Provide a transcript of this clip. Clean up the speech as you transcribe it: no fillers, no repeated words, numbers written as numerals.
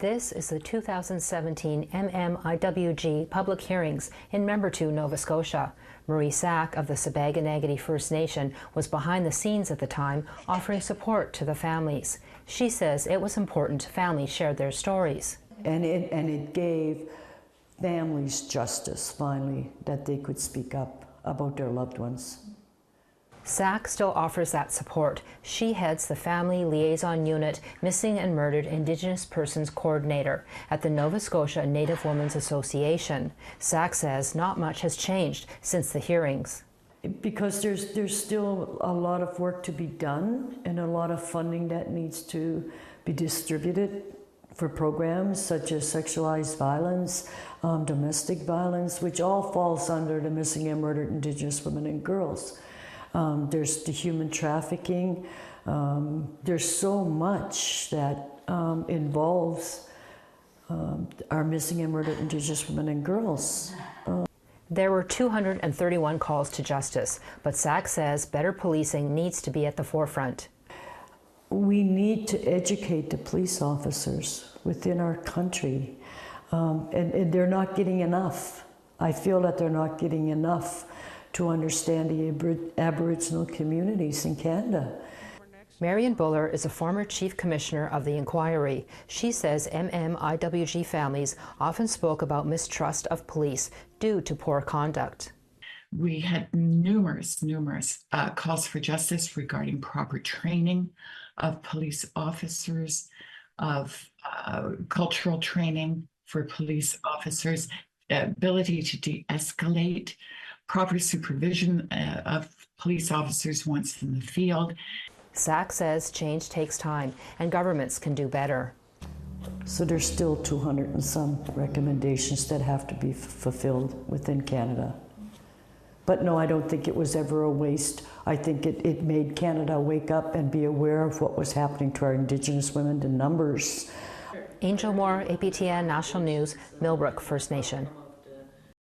This is the 2017 MMIWG public hearings in Membertou, Nova Scotia. Marie Sack of the Sipekne'katik First Nation was behind the scenes at the time, offering support to the families. She says it was important families shared their stories. And it gave families justice, finally, that they could speak up about their loved ones. Sack still offers that support. She heads the Family Liaison Unit Missing and Murdered Indigenous Persons Coordinator at the Nova Scotia Native Women's Association. Sack says not much has changed since the hearings. Because there's still a lot of work to be done and a lot of funding that needs to be distributed for programs such as sexualized violence, domestic violence, which all falls under the Missing and Murdered Indigenous Women and Girls. There's the human trafficking. There's so much that involves our missing and murdered Indigenous women and girls. There were 231 calls to justice, but Sack says better policing needs to be at the forefront. We need to educate the police officers within our country, and they're not getting enough. I feel that they're not getting enough to understand the Aboriginal communities in Canada. Marion Buller is a former Chief Commissioner of the inquiry. She says MMIWG families often spoke about mistrust of police due to poor conduct. We had numerous calls for justice regarding proper training of police officers, of cultural training for police officers, ability to de-escalate, proper supervision of police officers once in the field. Sack says change takes time and governments can do better. So there's still 200 and some recommendations that have to be fulfilled within Canada. But no, I don't think it was ever a waste. I think it made Canada wake up and be aware of what was happening to our Indigenous women in numbers. Angel Moore, APTN National News, Millbrook First Nation.